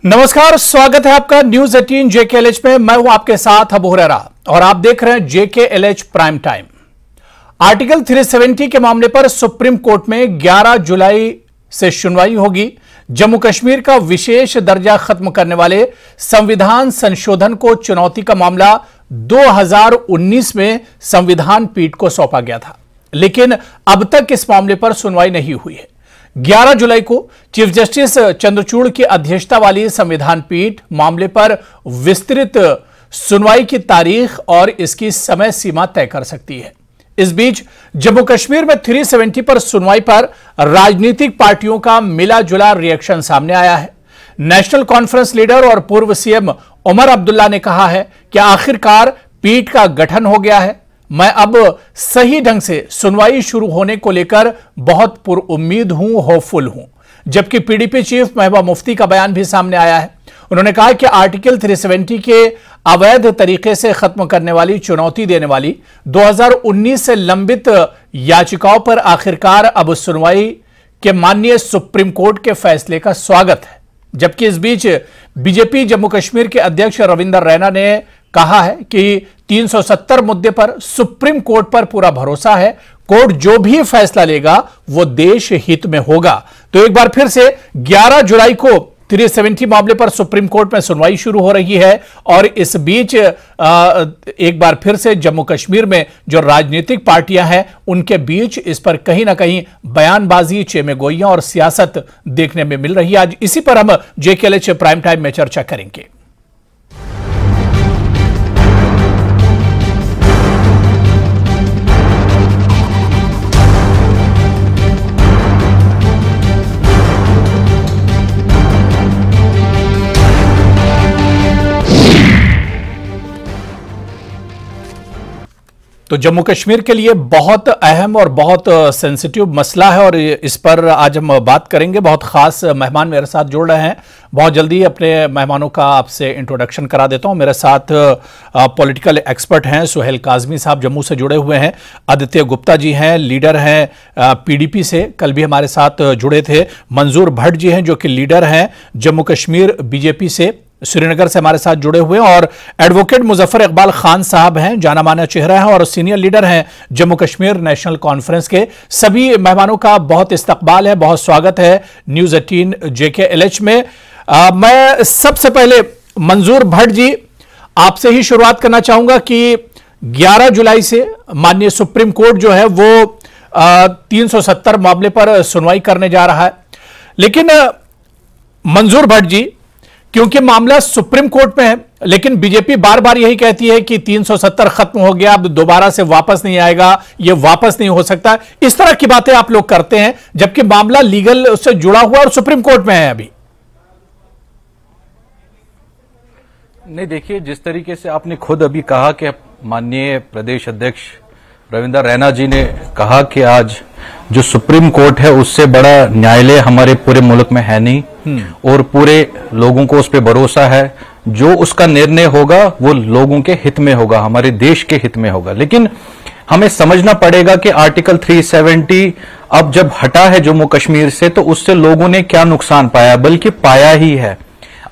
नमस्कार, स्वागत है आपका न्यूज 18 JKLH में। मैं हूं आपके साथ अबू हुरैरा और आप देख रहे हैं JKLH प्राइम टाइम। आर्टिकल 370 के मामले पर सुप्रीम कोर्ट में 11 जुलाई से सुनवाई होगी। जम्मू कश्मीर का विशेष दर्जा खत्म करने वाले संविधान संशोधन को चुनौती का मामला 2019 में संविधान पीठ को सौंपा गया था, लेकिन अब तक इस मामले पर सुनवाई नहीं हुई है। 11 जुलाई को चीफ जस्टिस चंद्रचूड़ की अध्यक्षता वाली संविधान पीठ मामले पर विस्तृत सुनवाई की तारीख और इसकी समय सीमा तय कर सकती है। इस बीच जम्मू कश्मीर में 370 पर सुनवाई पर राजनीतिक पार्टियों का मिला जुला रिएक्शन सामने आया है। नेशनल कॉन्फ्रेंस लीडर और पूर्व सीएम उमर अब्दुल्ला ने कहा है कि आखिरकार पीठ का गठन हो गया है। मैं अब सही ढंग से सुनवाई शुरू होने को लेकर बहुत पुरुम्मीद हूं, होपफुल हूं। जबकि पीडीपी चीफ महबूबा मुफ्ती का बयान भी सामने आया है। उन्होंने कहा कि आर्टिकल 370 के अवैध तरीके से खत्म करने वाली, चुनौती देने वाली 2019 से लंबित याचिकाओं पर आखिरकार अब सुनवाई के माननीय सुप्रीम कोर्ट के फैसले का स्वागत है। जबकि इस बीच बीजेपी जम्मू कश्मीर के अध्यक्ष रविंदर रैना ने कहा है कि 370 मुद्दे पर सुप्रीम कोर्ट पर पूरा भरोसा है। कोर्ट जो भी फैसला लेगा वो देश हित में होगा। तो एक बार फिर से 11 जुलाई को 370 मामले पर सुप्रीम कोर्ट में सुनवाई शुरू हो रही है और इस बीच एक बार फिर से जम्मू कश्मीर में जो राजनीतिक पार्टियां हैं उनके बीच इस पर कहीं ना कहीं बयानबाजी, चेमेगोइयां और सियासत देखने में मिल रही है। आज इसी पर हम JKLH प्राइम टाइम में चर्चा करेंगे। तो जम्मू कश्मीर के लिए बहुत अहम और बहुत सेंसिटिव मसला है और इस पर आज हम बात करेंगे। बहुत खास मेहमान मेरे साथ जुड़ रहे हैं। बहुत जल्दी अपने मेहमानों का आपसे इंट्रोडक्शन करा देता हूं। मेरे साथ पॉलिटिकल एक्सपर्ट हैं सुहेल काजमी साहब, जम्मू से जुड़े हुए हैं। आदित्य गुप्ता जी हैं, लीडर हैं पीडीपी से, कल भी हमारे साथ जुड़े थे। मंजूर भट्ट जी हैं जो कि लीडर हैं जम्मू कश्मीर बीजेपी से, श्रीनगर से हमारे साथ जुड़े हुए। और एडवोकेट मुजफ्फर इकबाल खान साहब हैं, जाना माना चेहरा है और सीनियर लीडर हैं जम्मू कश्मीर नेशनल कॉन्फ्रेंस के। सभी मेहमानों का बहुत इस्तकबाल है, बहुत स्वागत है न्यूज 18 JKLH में। मैं सबसे पहले मंजूर भट्ट जी आपसे ही शुरुआत करना चाहूंगा कि 11 जुलाई से माननीय सुप्रीम कोर्ट जो है वो 370 मामले पर सुनवाई करने जा रहा है। लेकिन मंजूर भट्ट जी, क्योंकि मामला सुप्रीम कोर्ट में है, लेकिन बीजेपी बार बार यही कहती है कि 370 खत्म हो गया, अब दोबारा से वापस नहीं आएगा, ये वापस नहीं हो सकता। इस तरह की बातें आप लोग करते हैं जबकि मामला लीगल उससे जुड़ा हुआ और सुप्रीम कोर्ट में है अभी। नहीं, देखिए, जिस तरीके से आपने खुद अभी कहा कि माननीय प्रदेश अध्यक्ष रविंदर रैना जी ने कहा कि आज जो सुप्रीम कोर्ट है उससे बड़ा न्यायालय हमारे पूरे मुल्क में है नहीं और पूरे लोगों को उस पर भरोसा है। जो उसका निर्णय होगा वो लोगों के हित में होगा, हमारे देश के हित में होगा। लेकिन हमें समझना पड़ेगा कि आर्टिकल 370 अब जब हटा है जम्मू कश्मीर से तो उससे लोगों ने क्या नुकसान पाया, बल्कि पाया ही है।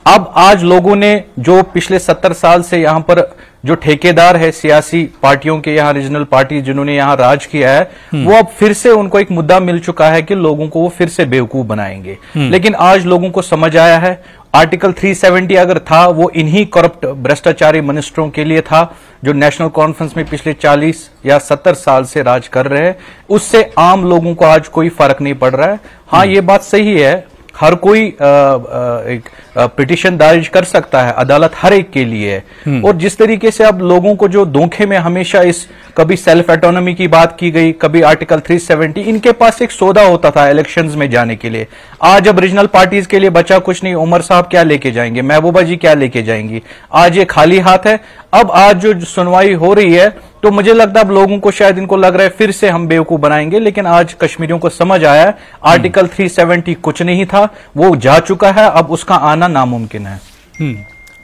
अब आज लोगों ने जो पिछले 70 साल से यहां पर जो ठेकेदार है सियासी पार्टियों के, यहाँ रीजनल पार्टी जिन्होंने यहाँ राज किया है, वो अब फिर से उनको एक मुद्दा मिल चुका है कि लोगों को वो फिर से बेवकूफ बनाएंगे। लेकिन आज लोगों को समझ आया है आर्टिकल 370 अगर था वो इन्हीं करप्ट भ्रष्टाचारी मिनिस्टरों के लिए था जो नेशनल कॉन्फ्रेंस में पिछले 40 या 70 साल से राज कर रहे हैं। उससे आम लोगों को आज कोई फर्क नहीं पड़ रहा है। हाँ, ये बात सही है, हर कोई एक पिटीशन दर्ज कर सकता है, अदालत हर एक के लिए है। और जिस तरीके से अब लोगों को जो धोखे में हमेशा इस कभी सेल्फ ऑटोनॉमी की बात की गई, कभी आर्टिकल 370, इनके पास एक सौदा होता था इलेक्शंस में जाने के लिए। आज अब रीजनल पार्टीज के लिए बचा कुछ नहीं। उमर साहब क्या लेके जाएंगे, महबूबा जी क्या लेके जाएंगी, आज ये खाली हाथ है। अब आज जो सुनवाई हो रही है तो मुझे लगता है अब लोगों को शायद इनको लग रहा है फिर से हम बेवकूफ बनाएंगे, लेकिन आज कश्मीरियों को समझ आया है आर्टिकल 370 कुछ नहीं था, वो जा चुका है, अब उसका आना नामुमकिन है।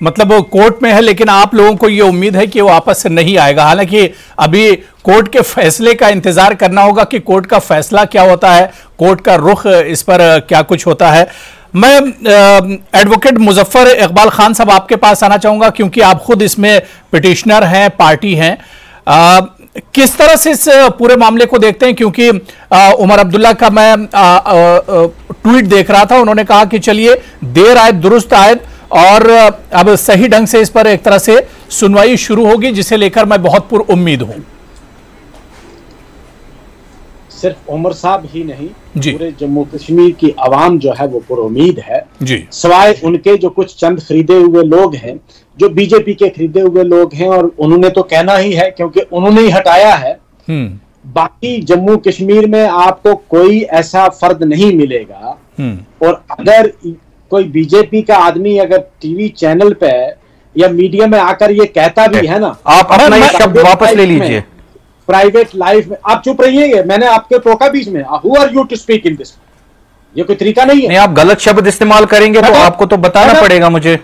मतलब वो कोर्ट में है, लेकिन आप लोगों को ये उम्मीद है कि वो वापस से नहीं आएगा। हालांकि अभी कोर्ट के फैसले का इंतजार करना होगा कि कोर्ट का फैसला क्या होता है, कोर्ट का रुख इस पर क्या कुछ होता है। मैं एडवोकेट मुजफ्फर इकबाल खान साहब आपके पास आना चाहूंगा, क्योंकि आप खुद इसमें पिटिशनर हैं, पार्टी हैं। किस तरह से इस पूरे मामले को देखते हैं? क्योंकि उमर अब्दुल्ला का मैं ट्वीट देख रहा था, उन्होंने कहा कि चलिए देर आए दुरुस्त आए, और अब सही ढंग से इस पर एक तरह से सुनवाई शुरू होगी, जिसे लेकर मैं बहुत पुरउम्मीद हूं। सिर्फ उमर साहब ही नहीं, पूरे जम्मू कश्मीर की आवाम जो है वो पुरउम्मीद है जी, सवाए उनके जो कुछ चंद खरीदे हुए लोग हैं, जो बीजेपी के खरीदे हुए लोग हैं, और उन्होंने तो कहना ही है क्योंकि उन्होंने ही हटाया है। बाकी जम्मू कश्मीर में आपको कोई ऐसा फर्द नहीं मिलेगा। और अगर कोई बीजेपी का आदमी अगर टीवी चैनल पे या मीडिया में आकर ये कहता भी है ना, आप अपना ये शब्द वापस ले लीजिए। प्राइवेट लाइफ में आप चुप रहिएगा, मैंने आपके टोका बीच में, who are you to speak in this? ये कोई तरीका नहीं है। नहीं, आप गलत शब्द इस्तेमाल करेंगे तो आपको तो बताना पड़ेगा मुझे।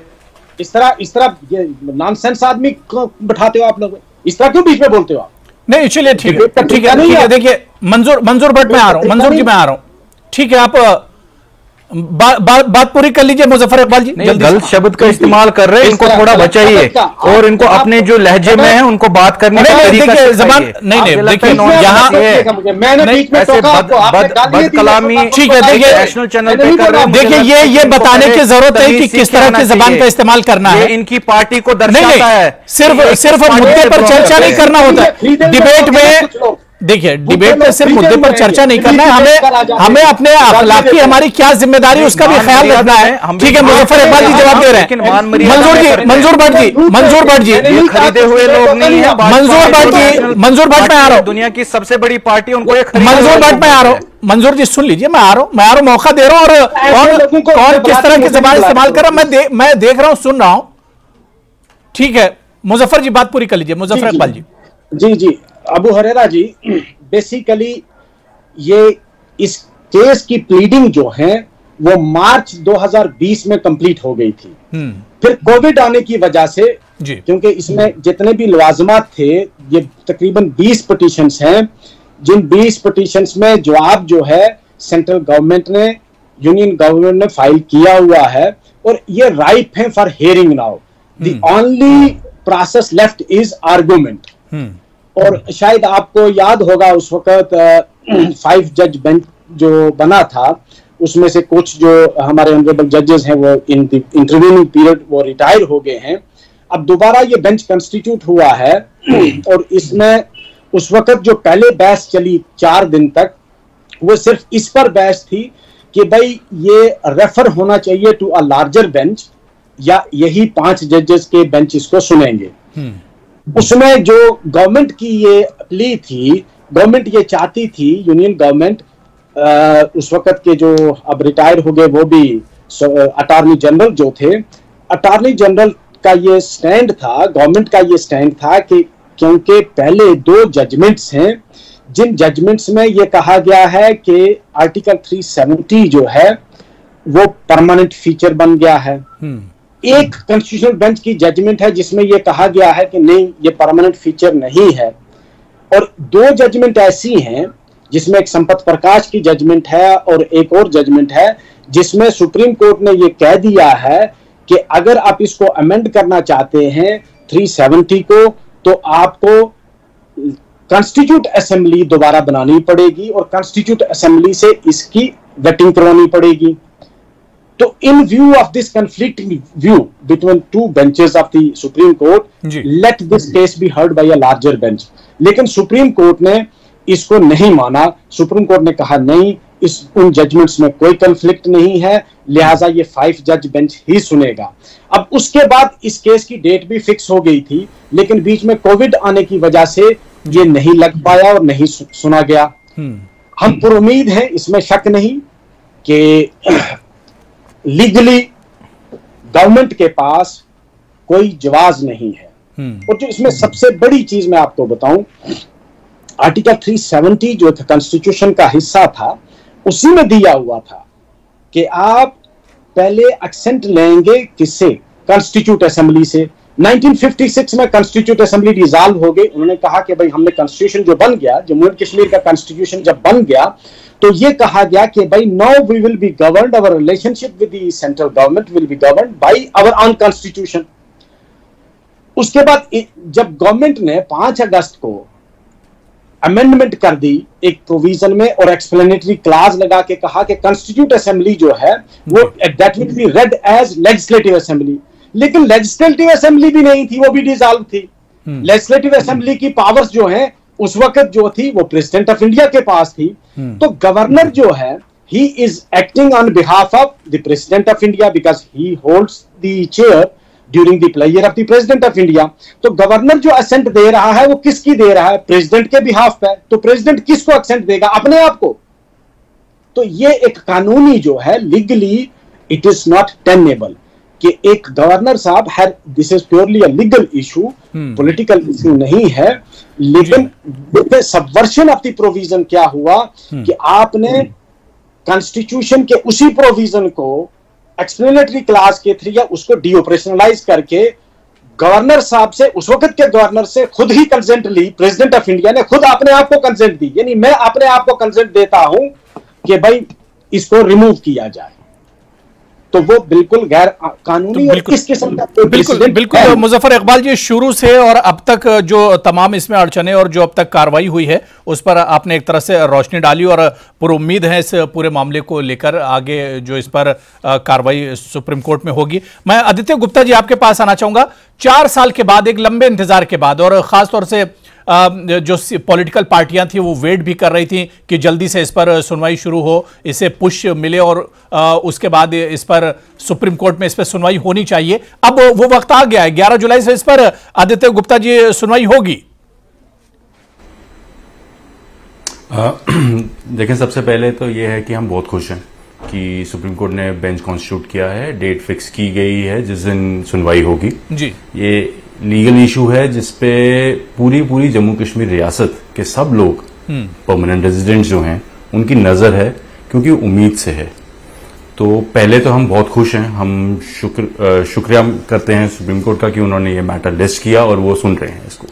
इस तरह ये नॉनसेंस आदमी को बैठाते हो आप लोग, इस तरह क्यों बीच में बोलते हो आप? नहीं चलिए ठीक है, देखिए मंजूर भट्ट में आ रहा हूं, मंजूर जी मैं आ रहा हूं, ठीक है, आप बात पूरी कर लीजिए मुजफ्फर इकबाल जी। गलत शब्द का इस्तेमाल कर रहे हैं, इनको थोड़ा बचाइए, और इनको अपने जो लहजे में है उनको बात करने का तरीका जबान नहीं देखिए यहाँ बदकलामी, ठीक है, देखिए नेशनल चैनल पे कर रहे हैं। देखिए ये बताने की जरूरत है कि किस तरह की जबान का इस्तेमाल करना है, इनकी पार्टी को दर्शाता है। सिर्फ मुद्दे पर चर्चा नहीं करना होता है डिबेट में। देखिए डिबेट में सिर्फ मुद्दे पर चर्चा नहीं करना है, हमें अपने अखलाकी हमारी क्या जिम्मेदारी उसका भी ख्याल रखना है। ठीक है, मुजफ्फर इकबाल जी जवाब दे रहे हैं। मंजूर भट्ट जी खरीदे हुए लोग नहीं है। मंजूर भट्ट में आ रहा हूँ, दुनिया की सबसे बड़ी पार्टी, उनको मंजूर भट्ट में आ रहा हूँ। मंजूर जी सुन लीजिए, मैं आ रहा हूँ, मौका दे रहा हूँ, और कौन किस तरह की जबान इस्तेमाल कर रहा है मैं देख रहा हूँ, सुन रहा हूँ। ठीक है मुजफ्फर जी बात पूरी कर लीजिए। मुजफ्फर इकबाल जी। जी अबू हरेरा जी, बेसिकली ये इस केस की प्लीडिंग जो है वो मार्च 2020 में कंप्लीट हो गई थी। फिर कोविड आने की वजह से, क्योंकि इसमें जितने भी लवाजमात थे, ये तकरीबन 20 पिटीशंस हैं, जिन 20 पिटीशंस में जवाब जो है सेंट्रल गवर्नमेंट ने, यूनियन गवर्नमेंट ने फाइल किया हुआ है, और ये राइप है for hearing now. The only process left is argument. और शायद आपको याद होगा उस वक्त 5 जज बेंच जो बना था, उसमें से कुछ जो हमारे ऑनरेबल जजेस हैं वो इन द इंटरव्यूइंग पीरियड वो रिटायर हो गए हैं। अब दोबारा ये बेंच कंस्टिट्यूट हुआ है, और इसमें उस वक्त जो पहले बहस चली 4 दिन तक, वो सिर्फ इस पर बहस थी कि भाई ये रेफर होना चाहिए टू अ लार्जर बेंच, या यही 5 जजेस के बेंच इसको सुनेंगे। उसमें जो गवर्नमेंट की ये प्ली थी, गवर्नमेंट ये चाहती थी, यूनियन गवर्नमेंट, उस वक्त के जो अब रिटायर हो गए वो भी अटॉर्नी जनरल जो थे, अटॉर्नी जनरल का ये स्टैंड था, गवर्नमेंट का ये स्टैंड था कि क्योंकि पहले 2 जजमेंट्स हैं, जिन जजमेंट्स में ये कहा गया है कि आर्टिकल 370 जो है वो परमानेंट फीचर बन गया है। एक कॉन्स्टिट्यूशनल बेंच की जजमेंट है जिसमें यह कहा गया है कि नहीं, ये परमानेंट फीचर नहीं है। और 2 जजमेंट ऐसी हैं जिसमें एक संपत प्रकाश की जजमेंट है, और एक और जजमेंट है जिसमें सुप्रीम कोर्ट ने यह कह दिया है कि अगर आप इसको अमेंड करना चाहते हैं 370 को, तो आपको कॉन्स्टिट्यूट असेंबली दोबारा बनानी पड़ेगी, और कॉन्स्टिट्यूट असेंबली से इसकी वेटिंग करवानी पड़ेगी। तो in view of this conflicting view between 2 benches of the Supreme Court, let this case be heard by a larger bench. लेकिन सुप्रीम कोर्ट ने इसको नहीं माना। सुप्रीम कोर्ट ने कहा नहीं, उन जजमेंट्स में कोई कंफ्लिक्ट नहीं है, लिहाजा ये 5 जज बेंच ही सुनेगा। अब उसके बाद इस केस की डेट भी फिक्स हो गई थी, लेकिन बीच में कोविड आने की वजह से ये नहीं लग पाया और नहीं सुना गया। हम पुरुमीद हैं, इसमें शक नहीं कि लीगली गवर्नमेंट के पास कोई जवाब नहीं है। और जो इसमें सबसे बड़ी चीज मैं आपको बताऊं, आर्टिकल 370 जो कॉन्स्टिट्यूशन का हिस्सा था, उसी में दिया हुआ था कि आप पहले एक्सेंट लेंगे किससे, कॉन्स्टिट्यूट असेंबली से। 1956 में कॉन्स्टिट्यूट असेंबली डिसॉल्व हो गई। उन्होंने कहा कि भाई हमने कॉन्स्टिट्यूशन जो बन गया, जम्मू एंड कश्मीर का कॉन्स्टिट्यूशन जब बन गया तो ये कहा गया कि भाई now we will be governed, our relationship with the central government will be governed by our own constitution. उसके बाद जब गवर्नमेंट ने 5 अगस्त को अमेंडमेंट कर दी एक प्रोविजन में और एक्सप्लेनेटरी क्लाज लगा के कहा कि कॉन्स्टिट्यूट असेंबली जो है वो that will be read as legislative assembly, लेकिन लेजिस्लेटिव असेंबली भी नहीं थी, वो भी डिसॉल्व थी। लेजिस्लेटिव असेंबली की पावर्स जो है उस वक्त जो थी वो प्रेसिडेंट ऑफ इंडिया के पास थी। तो गवर्नर जो है he is acting on behalf of the president of India because he holds the chair during the player of the president of India. तो गवर्नर जो असेंट दे रहा है वो किसकी दे रहा है? प्रेसिडेंट के बिहाफ पे। तो प्रेसिडेंट किसको असेंट देगा? अपने आप को। तो ये एक कानूनी जो है legally it is not tenable कि एक गवर्नर साहब है, this is purely a legal issue, political issue नहीं है। लेकिन सबवर्शन ऑफ द प्रोविजन क्या हुआ कि आपने कॉन्स्टिट्यूशन के उसी प्रोविजन को एक्सप्लेनेटरी क्लास के थ्रू या उसको डीऑपरेशनलाइज करके गवर्नर साहब से, उस वक्त के गवर्नर से खुद ही कंसेंट ली। प्रेसिडेंट ऑफ इंडिया ने खुद अपने आप को कंसेंट दी, यानी मैं अपने आप को कंसेंट देता हूं कि भाई इसको रिमूव किया जाए। तो वो बिल्कुल गैर कानूनी और किस किस्म का बिल्कुल मुजफ्फर इकबाल जी, शुरू से और अब तक जो तमाम इसमें अड़चने और जो अब तक कार्रवाई हुई है उस पर आपने एक तरह से रोशनी डाली और पूरी उम्मीद है इस पूरे मामले को लेकर आगे जो इस पर कार्रवाई सुप्रीम कोर्ट में होगी। मैं आदित्य गुप्ता जी आपके पास आना चाहूंगा। 4 साल के बाद, एक लंबे इंतजार के बाद, और खासतौर से जो पॉलिटिकल पार्टियां थी वो वेट भी कर रही थी कि जल्दी से इस पर सुनवाई शुरू हो, इसे पुश मिले और उसके बाद इस पर सुप्रीम कोर्ट में इस पर सुनवाई होनी चाहिए। अब वो वक्त आ गया है, 11 जुलाई से इस पर आदित्य गुप्ता जी सुनवाई होगी। देखिए, सबसे पहले तो ये है कि हम बहुत खुश हैं कि सुप्रीम कोर्ट ने बेंच कॉन्स्टिट्यूट किया है, डेट फिक्स की गई है जिस दिन सुनवाई होगी जी। ये लीगल इशू है जिसपे पूरी जम्मू कश्मीर रियासत के सब लोग परमानेंट रेजिडेंट्स जो हैं उनकी नजर है, क्योंकि उम्मीद से है। तो पहले तो हम बहुत खुश हैं, हम शुक्रिया करते हैं सुप्रीम कोर्ट का कि उन्होंने ये मैटर लिस्ट किया और वो सुन रहे हैं इसको।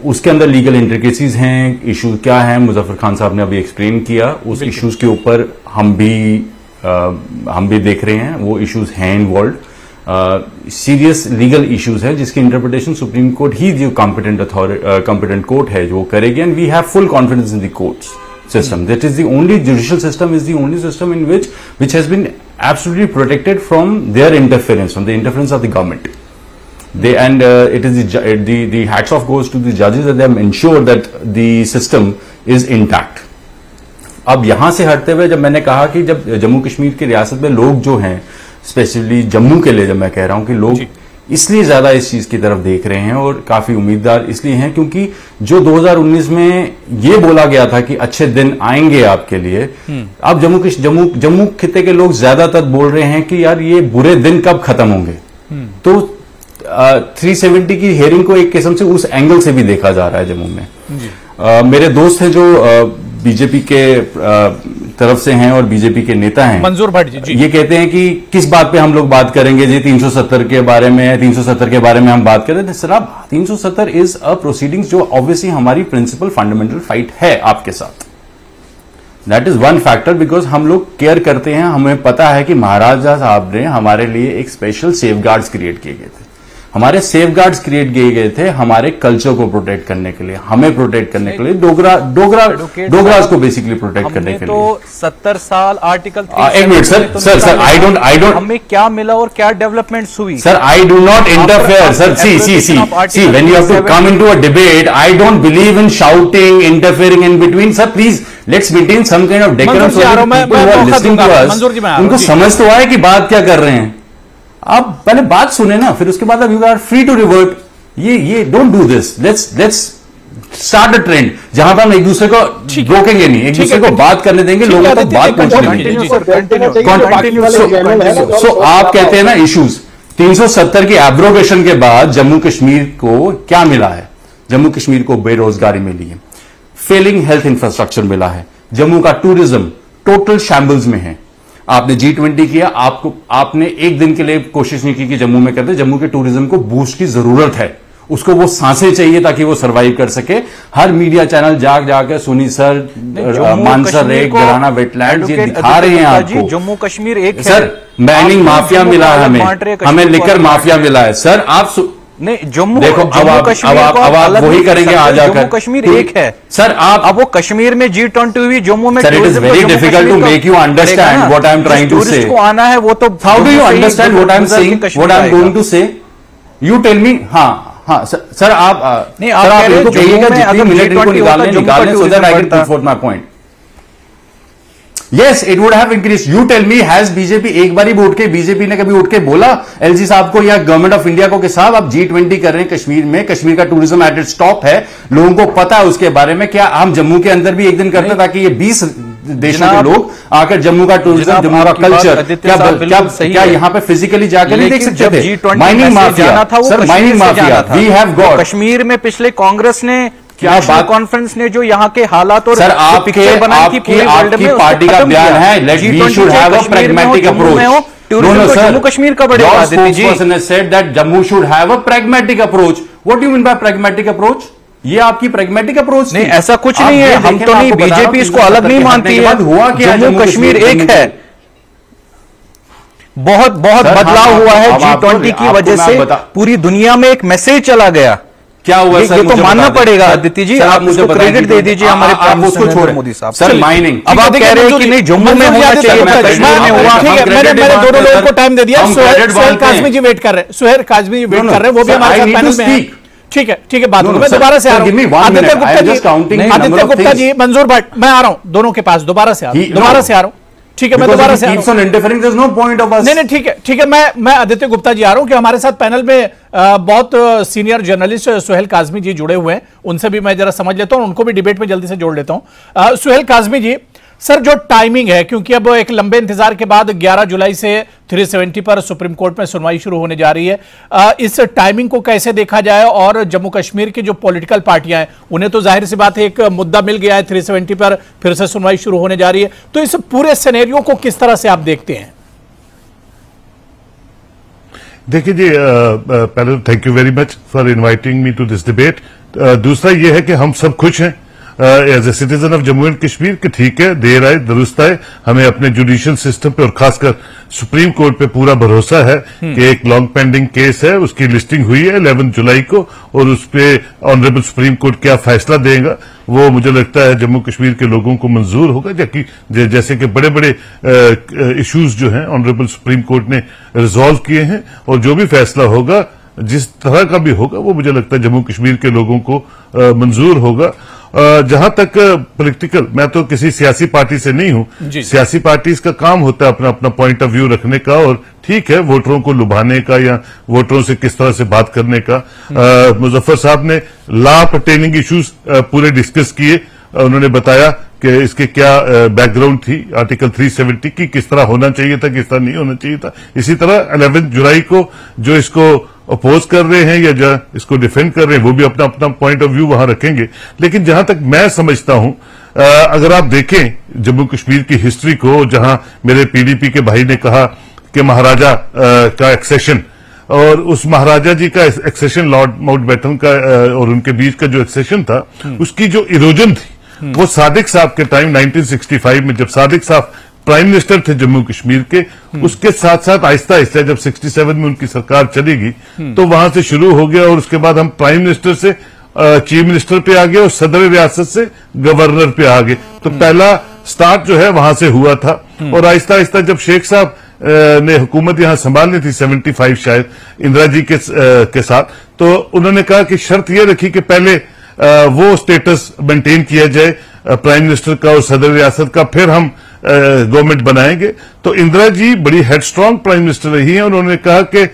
उसके अंदर लीगल इंट्रिकेसीज हैं, इशू क्या है, मुजफ्फर खान साहब ने अभी एक्सप्लेन किया। उस इश्यूज के ऊपर हम भी देख रहे हैं, वो इश्यूज हैं इन्वॉल्व, सीरियस लीगल इश्यूज है जिसकी इंटरप्रिटेशन सुप्रीम कोर्ट ही जो कॉम्पिटेंट कोर्ट है जो करेगी। And we have full confidence in the courts system. That is the only judicial system, is the only system in which has been absolutely protected from their interference, from the interference of the government. They and it is the hats off goes to the judges that they have ensured that the system is intact. अब यहां से हटते हुए जब मैंने कहा कि जब जम्मू कश्मीर की रियासत में लोग जो हैं, स्पेशली जम्मू के लिए जब मैं कह रहा हूं कि लोग इसलिए ज्यादा इस चीज की तरफ देख रहे हैं और काफी उम्मीदवार इसलिए हैं क्योंकि जो 2019 में ये बोला गया था कि अच्छे दिन आएंगे आपके लिए, अब जम्मू खित्ते के लोग ज्यादातर बोल रहे हैं कि यार ये बुरे दिन कब खत्म होंगे। तो 370 की हियरिंग को एक किस्म से उस एंगल से भी देखा जा रहा है जम्मू में। मेरे दोस्त हैं जो बीजेपी के तरफ से हैं और बीजेपी के नेता हैं, मंजूर भट्ट जी, ये कहते हैं कि किस बात पे हम लोग बात करेंगे जी, 370 के बारे में, 370 के बारे में हम बात करें। तो सर, 370 इज अ प्रोसीडिंग्स जो ऑब्वियसली हमारी प्रिंसिपल फंडामेंटल फाइट है आपके साथ। That is one factor, because हम लोग केयर करते हैं, हमें पता है कि महाराजा साहब ने हमारे लिए एक स्पेशल सेफगार्ड्स क्रिएट किए गए थे। हमारे सेफगार्ड्स क्रिएट किए गए थे हमारे कल्चर को प्रोटेक्ट करने के लिए, हमें प्रोटेक्ट करने के लिए, डोगरास को बेसिकली प्रोटेक्ट करने के लिए। तो 70 साल article 1 minute sir, I don't हमें क्या मिला और क्या डेवलपमेंट्स हुई? Sir, I do not interfere sir. See when you have to come into a debate, I don't believe in shouting, interfering in between. Sir please, let's maintain some kind of decorum so that people who are listening to us उनको समझ तो आए कि बात क्या कर रहे हैं। आप पहले बात सुने ना, फिर उसके बाद you are free to revert. ये don't do this. Let's start a trend जहां पर हम एक दूसरे को रोकेंगे नहीं, एक दूसरे को बात करने देंगे, लोगों तक बात पहुंचने देंगे। सो आप कहते हैं ना इश्यूज, 370 की एब्रोगेशन के बाद जम्मू कश्मीर को क्या मिला है? जम्मू कश्मीर को बेरोजगारी मिली है, फेलिंग हेल्थ इंफ्रास्ट्रक्चर मिला है, जम्मू का टूरिज्म टोटल शैम्बल्स में है। आपने G20 किया, आपने एक दिन के लिए कोशिश नहीं की कि जम्मू में करते। जम्मू के टूरिज्म को बूस्ट की जरूरत है, उसको वो सांसें चाहिए ताकि वो सरवाइव कर सके। हर मीडिया चैनल जाके सुनी सर, मानसर लेक, गराना वेटलैंड ये दिखा रहे हैं आपको। जम्मू कश्मीर एक है सर, माइनिंग माफिया मिला है हमें लिकर माफिया मिला है सर। आप नहीं, जम्मू देखो, अब आप वही करेंगे आ जाकर। जम्मू कश्मीर एक है सर। आप अब वो कश्मीर में G20 हुई, जम्मू में। Sir, it is very difficult to make you understand what I am trying to say. को आना है वो तो how do you understand what I am saying, what I am going to say? You tell me. हाँ sir, आप नहीं, आप कह रहे हैं जितनी मिनट इनको निकालने so that I can put forward my point. Yes, it would have increased. You tell me, has BJP एक बारी भी उठ के, बीजेपी ने कभी उठ के बोला एलजी साहब को या गवर्नमेंट ऑफ इंडिया को कि साहब आप G20 कर रहे हैं कश्मीर में, कश्मीर का टूरिज्म एट इट्स टॉप है, लोगों को पता है उसके बारे में? क्या हम जम्मू के अंदर भी एक दिन करते ताकि ये 20 देशों के लोग आकर जम्मू का टूरिज्म, जम्मू का कल्चर क्या यहाँ पे फिजिकली जाकर नहीं देख सकते थे? Mining mafia sir, mining mafia we have got. Kashmir में पिछले कांग्रेस ने क्या बात कॉन्फ्रेंस ने जो यहाँ के हालात और सर आपकी पार्टी का बयान है, let we should have a pragmatic approach. Jammu Kashmir का बढ़ेगा। Spokesperson has said that Jammu should have a pragmatic approach. What do you mean by pragmatic approach? ये आपकी pragmatic approach नहीं, ऐसा कुछ नहीं है। हम तो नहीं, बीजेपी इसको अलग नहीं मानती है। जम्मू कश्मीर एक है। बहुत बदलाव हुआ है G20 की वजह से। पूरी दुनिया में एक मैसेज चला गया। क्या हुआ सर? ये तो मानना पड़ेगा आदित्य जी, आप मुझे क्रेडिट दे दीजिए हमारे प्राइम मिनिस्टर मोदी साहब। सर माइनिंग, अब आप कह रहे हैं कि नहीं जम्मू में होना चाहिए, कश्मीर में हुआ। मैंने दोनों लोगों को टाइम दे दिया। सुहेल काज़मी जी वेट कर रहे हैं, सुहेल काज़मी जी वेट कर रहे हैं, वो भी हमारे साथ पैनल में हैं। ठीक है बात होगी। मैं दोबारा से आ रहा हूँ। आदित्य गुप्ता जी, मंजूर भट्ट, मैं आ रहा हूँ दोनों के पास, दोबारा से आ रहा हूँ। ठीक है, मैं दोबारा से नहीं, ठीक है, मैं आदित्य गुप्ता जी आ रहा हूं कि हमारे साथ पैनल में बहुत सीनियर जर्नलिस्ट सुहेल काज़मी जी जुड़े हुए हैं, उनसे भी मैं जरा समझ लेता हूं, उनको भी डिबेट में जल्दी से जोड़ लेता हूं। सुहेल काज़मी जी, सर जो टाइमिंग है, क्योंकि अब एक लंबे इंतजार के बाद 11 जुलाई से 370 पर सुप्रीम कोर्ट में सुनवाई शुरू होने जा रही है, इस टाइमिंग को कैसे देखा जाए? और जम्मू कश्मीर की जो पॉलिटिकल पार्टियां हैं उन्हें तो जाहिर सी बात है एक मुद्दा मिल गया है, 370 पर फिर से सुनवाई शुरू होने जा रही है, तो इस पूरे सिनेरियो को किस तरह से आप देखते हैं? देखिए जी, पहले thank you very much for inviting me to this debate. दूसरा यह है कि हम सब खुश हैं as a citizen of Jammu and Kashmir कि ठीक है, देर आए दुरुस्त आए, हमें अपने जुडिशियल सिस्टम पे और खासकर सुप्रीम कोर्ट पे पूरा भरोसा है कि एक लॉन्ग पेंडिंग केस है, उसकी लिस्टिंग हुई है 11 जुलाई को, और उस पे ऑनरेबल सुप्रीम कोर्ट क्या फैसला देगा वो मुझे लगता है जम्मू कश्मीर के लोगों को मंजूर होगा। जैसे कि बड़े बड़े इश्यूज जो हैं ऑनरेबल सुप्रीम कोर्ट ने रिजॉल्व किए हैं, और जो भी फैसला होगा जिस तरह का भी होगा वो मुझे लगता है जम्मू कश्मीर के लोगों को मंजूर होगा। जहां तक पॉलिटिकल, मैं तो किसी सियासी पार्टी से नहीं हूं, सियासी पार्टी का काम होता है अपना अपना पॉइंट ऑफ व्यू रखने का, और ठीक है वोटरों को लुभाने का या वोटरों से किस तरह से बात करने का। मुजफ्फर साहब ने लॉ पर्टेनिंग इश्यूज पूरे डिस्कस किए, उन्होंने बताया कि इसके क्या बैकग्राउंड थी, आर्टिकल 370 की किस तरह होना चाहिए था, किस तरह नहीं होना चाहिए था। इसी तरह 11 जुलाई को जो इसको अपोज कर रहे हैं या जो इसको डिफेंड कर रहे हैं वो भी अपना अपना पॉइंट ऑफ व्यू वहां रखेंगे। लेकिन जहां तक मैं समझता हूं, अगर आप देखें जम्मू कश्मीर की हिस्ट्री को, जहां मेरे पीडीपी के भाई ने कहा कि महाराजा का एक्सेशन, और उस महाराजा जी का एक्सेशन लॉर्ड माउंटबेटन का और उनके बीच का जो एक्सेशन था, उसकी जो इरोजन थी वो सादिक साहब के टाइम 1965 में, जब सादिक साहब प्राइम मिनिस्टर थे जम्मू कश्मीर के, उसके साथ साथ आहिस्ता आहिस्ता जब 67 में उनकी सरकार चलेगी तो वहां से शुरू हो गया, और उसके बाद हम प्राइम मिनिस्टर से चीफ मिनिस्टर पे आ गए और सदर रियासत से गवर्नर पे आ गए। तो पहला स्टार्ट जो है वहां से हुआ था, और आहिस्ता आहिस्ता जब शेख साहब ने हुकूमत यहां संभालनी थी 75 शायद इंदिरा जी के साथ, तो उन्होंने कहा कि शर्त यह रखी कि पहले वो स्टेटस मेंटेन किया जाए प्राइम मिनिस्टर का और सदर रियासत का, फिर हम गवर्नमेंट बनाएंगे। तो इंदिरा जी बड़ी हेडस्ट्रॉन्ग प्राइम मिनिस्टर रही हैं, उन्होंने कहा कि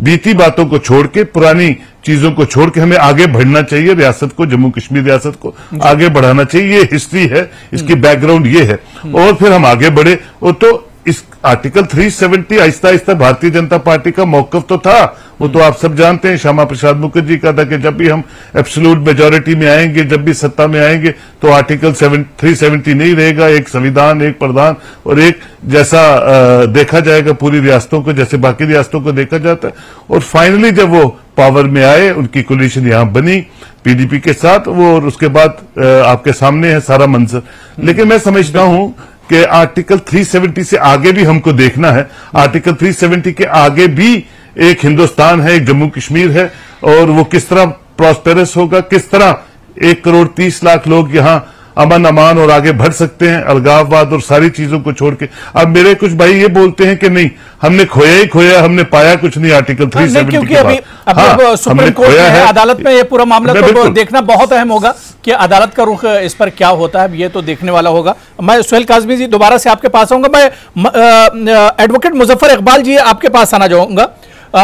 बीती बातों को छोड़ के, पुरानी चीजों को छोड़ के हमें आगे बढ़ना चाहिए, रियासत को, जम्मू कश्मीर रियासत को आगे बढ़ाना चाहिए। ये हिस्ट्री है, इसकी बैकग्राउंड ये है, और फिर हम आगे बढ़े। और तो इस आर्टिकल 370 आहिस्ता आहिस्ता भारतीय जनता पार्टी का मौकफ तो था, वो तो आप सब जानते हैं। श्यामा प्रसाद मुखर्जी का था कि जब भी हम एब्सोल्यूट मेजोरिटी में आएंगे, जब भी सत्ता में आएंगे, तो आर्टिकल 370 नहीं रहेगा, एक संविधान, एक प्रधान और एक जैसा देखा जाएगा पूरी रियासतों को, जैसे बाकी रियासतों को देखा जाता है। और फाइनली जब वो पावर में आए, उनकी कोलिशन यहां बनी पीडीपी के साथ, वो और उसके बाद आपके सामने है सारा मंजर। लेकिन मैं समझता हूं कि आर्टिकल 370 से आगे भी हमको देखना है। आर्टिकल 370 के आगे भी एक हिंदुस्तान है, एक जम्मू कश्मीर है, और वो किस तरह प्रॉस्पेरस होगा, किस तरह 1,30,00,000 लोग यहां अमन अमान और आगे बढ़ सकते हैं, अलगाववाद और सारी चीजों को छोड़ के। अब मेरे कुछ भाई ये बोलते हैं कि नहीं, हमने खोया ही खोया, हमने पाया कुछ नहीं आर्टिकल 370 क्योंकि अभी सुप्रीम कोर्ट में अदालत में ये पूरा मामला तो देखना बहुत अहम होगा कि अदालत का रुख इस पर क्या होता है, ये तो देखने वाला होगा। मैं सुहेल काज़मी जी दोबारा से आपके पास आऊंगा। मैं एडवोकेट मुजफ्फर इकबाल जी आपके पास आना चाहूंगा।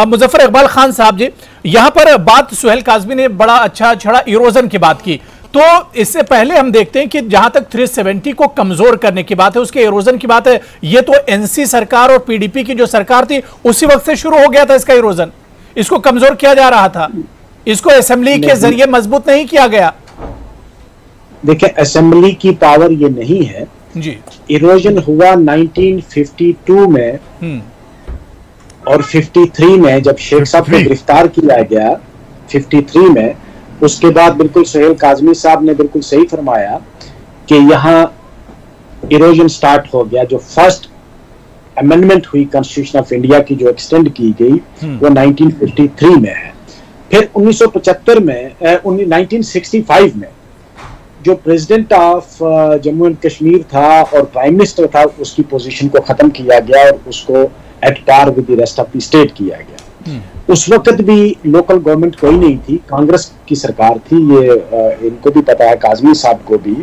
मुजफ्फर इकबाल खान साहब जी, यहां पर बात सुहेल काज़मी ने बड़ा अच्छा छड़ा इरोजन की बात की, तो इससे पहले हम देखते हैं कि जहां तक 370 को कमजोर करने की बात है, उसके इरोजन की बात है, ये तो एनसी सरकार और पीडीपी की जो सरकार थी उसी वक्त से शुरू हो गया था इसका इरोजन। इसको कमजोर किया जा रहा था, इसको असेंबली के जरिए मजबूत नहीं किया गया। देखिए, असेंबली की पावर ये नहीं है जी। इरोजन हुआ 1952 में और 53 में जब शेख साहब को गिरफ्तार किया गया 53 में, उसके बाद बिल्कुल सुहेल काज़मी साहब ने बिल्कुल सही फरमाया कि यहाँ इरोजन स्टार्ट हो गया। जो फर्स्ट अमेंडमेंट हुई कॉन्स्टिट्यूशन ऑफ इंडिया की, जो एक्सटेंड की गई, वो 1953 में है। फिर 1975 में 1965 में जो president of Jammu and Kashmir था और प्राइम मिनिस्टर था, उसकी पोजीशन को खत्म किया गया और उसको at par with the rest of the state किया गया। उस वक्त भी लोकल गवर्नमेंट कोई नहीं थी, कांग्रेस की सरकार थी, ये इनको भी पता है, काज़मी साहब को भी।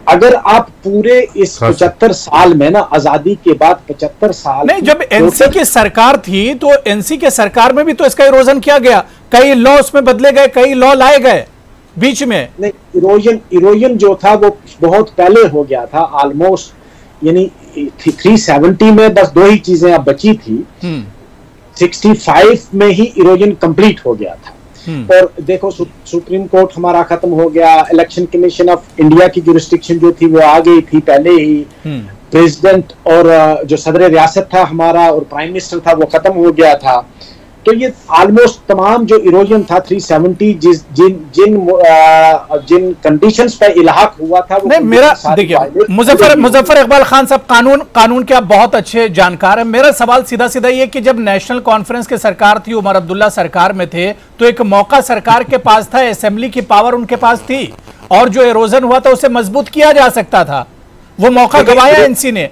अगर आप पूरे इस 75 साल में ना, आजादी के बाद 75 साल नहीं, जब एनसी की सरकार थी तो एनसी के सरकार में भी तो इसका इरोजन किया गया, कई लॉ उसमें बदले गए, कई लॉ लाए गए बीच में। नहीं, इरोजन जो था वो बहुत पहले हो गया था ऑलमोस्ट, यानी 370 में बस दो ही चीजें अब बची थी। 65 में ही इरोजन कंप्लीट हो गया था। और देखो, सुप्रीम कोर्ट हमारा खत्म हो गया, इलेक्शन कमीशन ऑफ इंडिया की जुरिस्डिक्शन जो थी वो आ गई थी पहले ही, प्रेसिडेंट और जो सदर रियासत था हमारा और प्राइम मिनिस्टर था वो खत्म हो गया था। तो ये ऑलमोस्ट तमाम जो इरोजन था 370 जिन कंडीशंस पे इलाहाक हुआ था वो। नहीं, मेरा देखिए मुजफ्फर इकबाल खान साहब कानून के आप बहुत अच्छे जानकार हैं। मेरा सवाल सीधा सीधा ये कि जब नेशनल कॉन्फ्रेंस की सरकार थी, उमर अब्दुल्ला सरकार में थे, तो एक मौका सरकार के पास था, असेंबली की पावर उनके पास थी और जो इरोजन हुआ था उसे मजबूत किया जा सकता था। वो मौका गंवाया एनसी ने।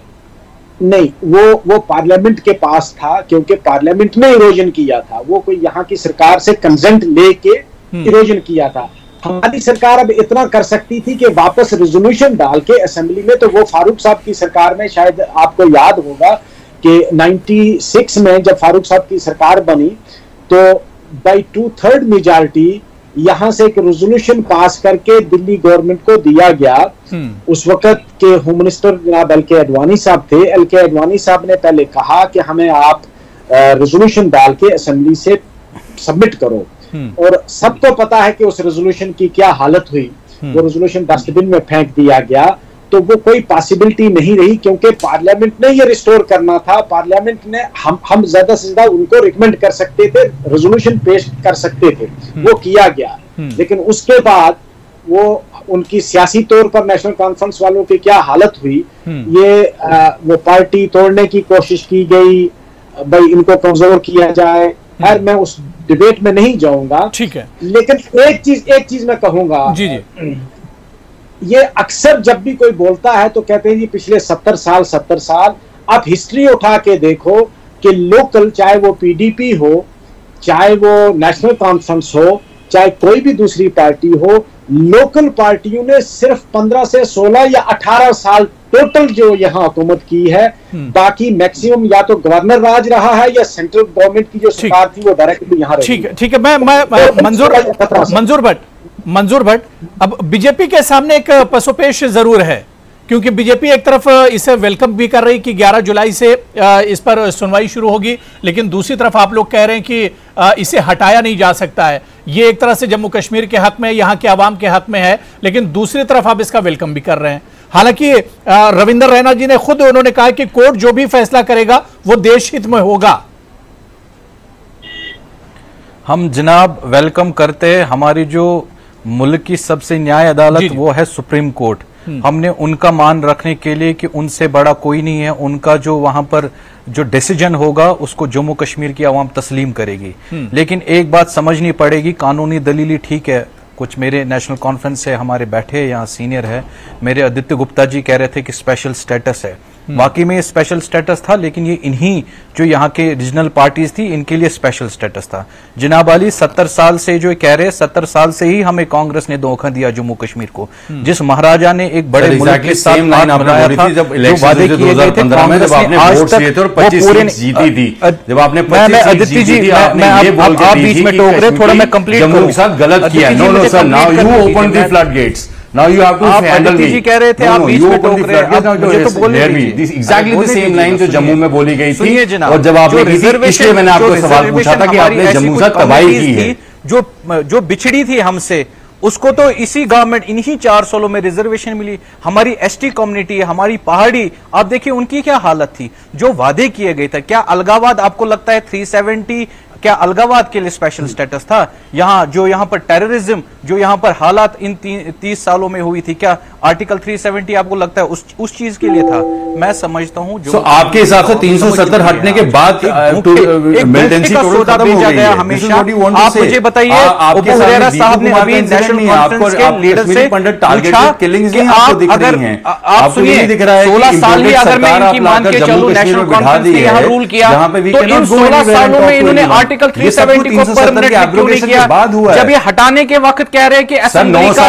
नहीं, वो पार्लियामेंट के पास था, क्योंकि पार्लियामेंट में इरोजन किया था, वो कोई यहाँ की सरकार से कंसेंट लेके इरोजन किया था। हमारी सरकार अब इतना कर सकती थी कि वापस रेजोल्यूशन डाल के असेंबली में, तो वो फारूक साहब की सरकार में, शायद आपको याद होगा कि 96 में जब फारूक साहब की सरकार बनी तो बाई 2/3 मेजॉरिटी यहां से एक रेजोल्यूशन पास करके दिल्ली गवर्नमेंट को दिया गया। उस वक्त के होम मिनिस्टर जनाब एल के अडवाणी साहब थे। एल के अडवाणी साहब ने पहले कहा कि हमें आप रेजोल्यूशन डाल के असेंबली से सबमिट करो, और सबको पता है कि उस रेजोल्यूशन की क्या हालत हुई। वो रेजोल्यूशन डस्टबिन में फेंक दिया गया, तो वो कोई पॉसिबिलिटी नहीं रही, क्योंकि पार्लियामेंट ने ये रिस्टोर करना था। पार्लियामेंट ने हम ज्यादा से ज्यादा उनको रिकमेंड कर सकते थे, रेजोल्यूशन पेश कर सकते थे, वो किया गया। लेकिन उसके बाद वो उनकी सियासी तौर पर नेशनल कॉन्फ्रेंस वालों की क्या हालत हुई, ये वो पार्टी तोड़ने की कोशिश की गई, भाई इनको कमजोर किया जाए। खैर, मैं उस डिबेट में नहीं जाऊंगा, ठीक है। लेकिन एक चीज मैं कहूंगा, जी, ये अक्सर जब भी कोई बोलता है तो कहते हैं जी पिछले 70 साल। आप हिस्ट्री उठा के देखो कि लोकल, चाहे वो पीडीपी हो, चाहे वो नेशनल कॉन्फ्रेंस हो, चाहे कोई भी दूसरी पार्टी हो, लोकल पार्टियों ने सिर्फ 15 से 16 या 18 साल टोटल जो यहाँ हुकूमत की है। बाकी मैक्सिमम या तो गवर्नर राज रहा है या सेंट्रल गवर्नमेंट की जो सरकार थी वो डायरेक्टली यहाँ रही। ठीक है। मैं मंजूर भट्ट, अब बीजेपी के सामने एक पसोपेश जरूर है क्योंकि बीजेपी एक तरफ इसे वेलकम भी कर रही कि 11 जुलाई से इस पर सुनवाई शुरू होगी, लेकिन दूसरी तरफ आप लोग कह रहे हैं कि इसे हटाया नहीं जा सकता है। ये एक तरह से जम्मू कश्मीर के हक में, यहाँ के आवाम के हक में है, लेकिन दूसरी तरफ आप इसका वेलकम भी कर रहे हैं। हालांकि रविंदर रैना जी ने खुद उन्होंने कहा कि कोर्ट जो भी फैसला करेगा वो देश हित में होगा। हम जनाब वेलकम करते हैं। हमारी जो मुल्क की सबसे न्याय अदालत वो है सुप्रीम कोर्ट। हमने उनका मान रखने के लिए कि उनसे बड़ा कोई नहीं है, उनका जो वहां पर जो डिसीजन होगा उसको जम्मू कश्मीर की आवाम तस्लीम करेगी। लेकिन एक बात समझनी पड़ेगी, कानूनी दलीली ठीक है, कुछ मेरे नेशनल कॉन्फ्रेंस से हमारे बैठे यहाँ सीनियर है, मेरे आदित्य गुप्ता जी कह रहे थे कि स्पेशल स्टेटस है। वाकई में स्पेशल स्टेटस था, लेकिन ये इन्हीं जो यहाँ के रीजनल पार्टीज थी इनके लिए स्पेशल स्टेटस था। जनाब अली 70 साल से जो कह रहे 70 साल से ही हमें कांग्रेस ने धोखा दिया जम्मू कश्मीर को। जिस महाराजा ने एक बड़े मुल्क के साथ बनाया था, जो वादे किए गए थे, कांग्रेस ने आज तक पूरे जीती थी। जब आपने आदित्य जी आप बीच में टोक रहे, थोड़ा मैं कंप्लीट करूं। के साथ गलत किया। No no sir, now you open the flood gates. Now you have to handle me. जी कह रहे थे आप बीच में टोक रहे हैं, मुझे तो बोलने दीजिए। Exactly the same line जो जम्मू में बोली गई थी, और जब आपने की थी, इसलिए मैंने आपको सवाल पूछा था कि आपने जम्मू से तबाही की है। जो बिछड़ी थी हमसे, उसको तो इसी गवर्नमेंट इन्हीं 4 सालों में रिजर्वेशन मिली। हमारी एसटी कम्युनिटी है, हमारी पहाड़ी, आप देखिए उनकी क्या हालत थी। जो वादे किए गए थे, क्या अलगावाद आपको लगता है 370 क्या अलगावाद के लिए स्पेशल स्टेटस था? यहाँ पर टेररिज्म, जो यहाँ पर हालात इन 30 सालों में हुई थी, क्या आर्टिकल 370 आपको लगता है उस चीज के लिए था? मैं समझता हूँ जो आपके हिसाब से 370 हटने के बाद मिलिटेंसी का सौदा भेजा गया हमेशा। आप मुझे बताइए, हुरैरा साहब ने अभी नेशनल कॉन्फ्रेंस के लीडर से पूछा कि आप अगर आप सुनिए 16 साल ही अगर मैं इनकी मान के चलूं, नेशनल कॉन्फ्रेंस ने यहाँ रूल किया, तो इन 16 सालों में इन्होंने आर्टिकल 370 को परमानेंट क्यों नहीं किया? जब ये हटाने के वक्त कह रहे हैं कि असेंबली का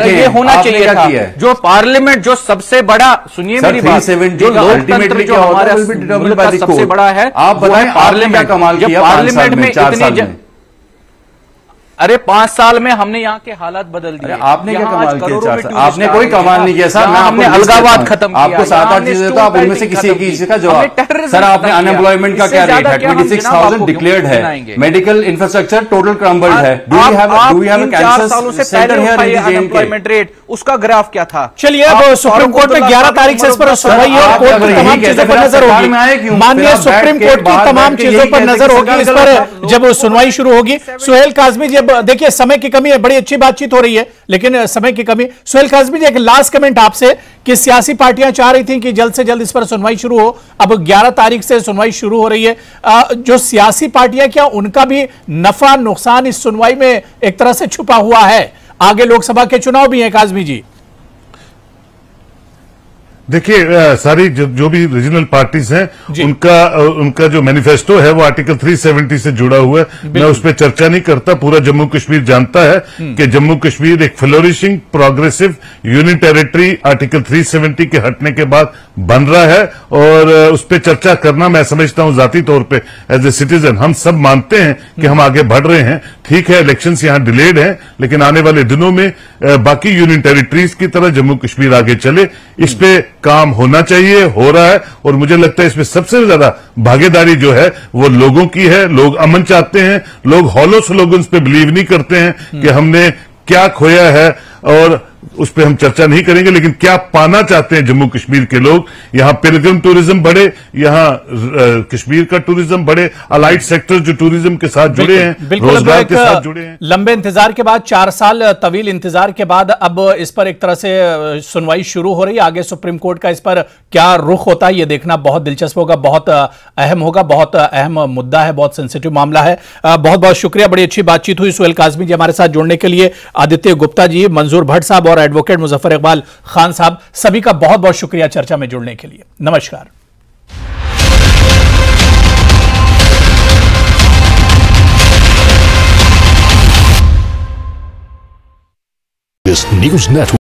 ये होना चाहिए था। जो पार्लियामेंट, जो सबसे बड़ा, सुनिए मेरी बात, जो लोकतंत्र जो हमारे मुल्क का सबसे बड़ा है, आप बताएं पार्लियामेंट में इतनी, अरे 5 साल में हमने यहाँ के हालात बदल दिए। आपने क्या कमाल किया? आपने कोई कमाल नहीं किया सर। हमने अलगावाद खत्म किया। आपको 7-8 चीजें तो आप उनमें से किसी एक चीज का जवाब। सर आपने अनएम्प्लॉयमेंट का क्या रेट है? 26,000 डिक्लेयर्ड है। मेडिकल इंफ्रास्ट्रक्चर टोटल क्रम्बल्ड है। अनएम्प्लॉयमेंट रेट, उसका ग्राफ क्या था? चलिए, अब सुप्रीम कोर्ट में 11 तारीख से इस पर सुनवाई है और कोर्ट की तमाम चीजों पर नजर होगी। माननीय सुप्रीम कोर्ट की तमाम चीजों पर नजर होगी इस पर जब सुनवाई शुरू होगी। सुहेल काज़मी जी, देखिए समय की कमी है, बड़ी अच्छी बातचीत हो रही है लेकिन समय की कमी। सुहेल काज़मी जी, एक लास्ट कमेंट आपसे कि सियासी पार्टियां चाह रही थी कि जल्द से जल्द इस पर सुनवाई शुरू हो, अब 11 तारीख से सुनवाई शुरू हो रही है। जो सियासी पार्टियां, क्या उनका भी नफा नुकसान इस सुनवाई में एक तरह से छुपा हुआ है? आगे लोकसभा के चुनाव भी हैं काज़मी जी। देखिए, सारी जो भी रीजनल पार्टीज हैं उनका जो मैनिफेस्टो है वो आर्टिकल 370 से जुड़ा हुआ है। मैं उस पर चर्चा नहीं करता। पूरा जम्मू कश्मीर जानता है कि जम्मू कश्मीर एक flourishing progressive union territory article 370 के हटने के बाद बन रहा है, और उस पर चर्चा करना मैं समझता हूं जाती तौर पे एज ए सिटीजन हम सब मानते हैं कि हम आगे बढ़ रहे हैं। ठीक है, इलेक्शंस यहां डिलेड हैं, लेकिन आने वाले दिनों में बाकी यूनियन टेरिटरीज की तरह जम्मू कश्मीर आगे चले, इस पे काम होना चाहिए, हो रहा है। और मुझे लगता है इसमें सबसे ज्यादा भागीदारी जो है वो लोगों की है। लोग अमन चाहते हैं, लोग हॉलो स्लोगन्स पे बिलीव नहीं करते हैं कि हमने क्या खोया है, और उस पर हम चर्चा नहीं करेंगे। लेकिन क्या पाना चाहते हैं जम्मू कश्मीर के लोग? यहां पिलग्रिम टूरिज्म बढ़े, यहां कश्मीर का टूरिज्म बढ़े, अलाइड सेक्टर जो टूरिज्म के साथ जुड़े हैं, रोजगार के साथ जुड़े हैं। लंबे इंतजार के बाद, 4 साल तवील इंतजार के बाद अब इस पर एक तरह से सुनवाई शुरू हो रही है। आगे सुप्रीम कोर्ट का इस पर क्या रुख होता है ये देखना बहुत दिलचस्प होगा, बहुत अहम होगा, बहुत अहम मुद्दा है, बहुत सेंसिटिव मामला है। बहुत बहुत शुक्रिया, बड़ी अच्छी बातचीत हुई। सुहेल काज़मी जी हमारे साथ जुड़ने के लिए, आदित्य गुप्ता जी, मंजूर भट्ट साहब और एडवोकेट मुजफ्फर इकबाल खान साहब, सभी का बहुत बहुत शुक्रिया चर्चा में जुड़ने के लिए। नमस्कार। This news network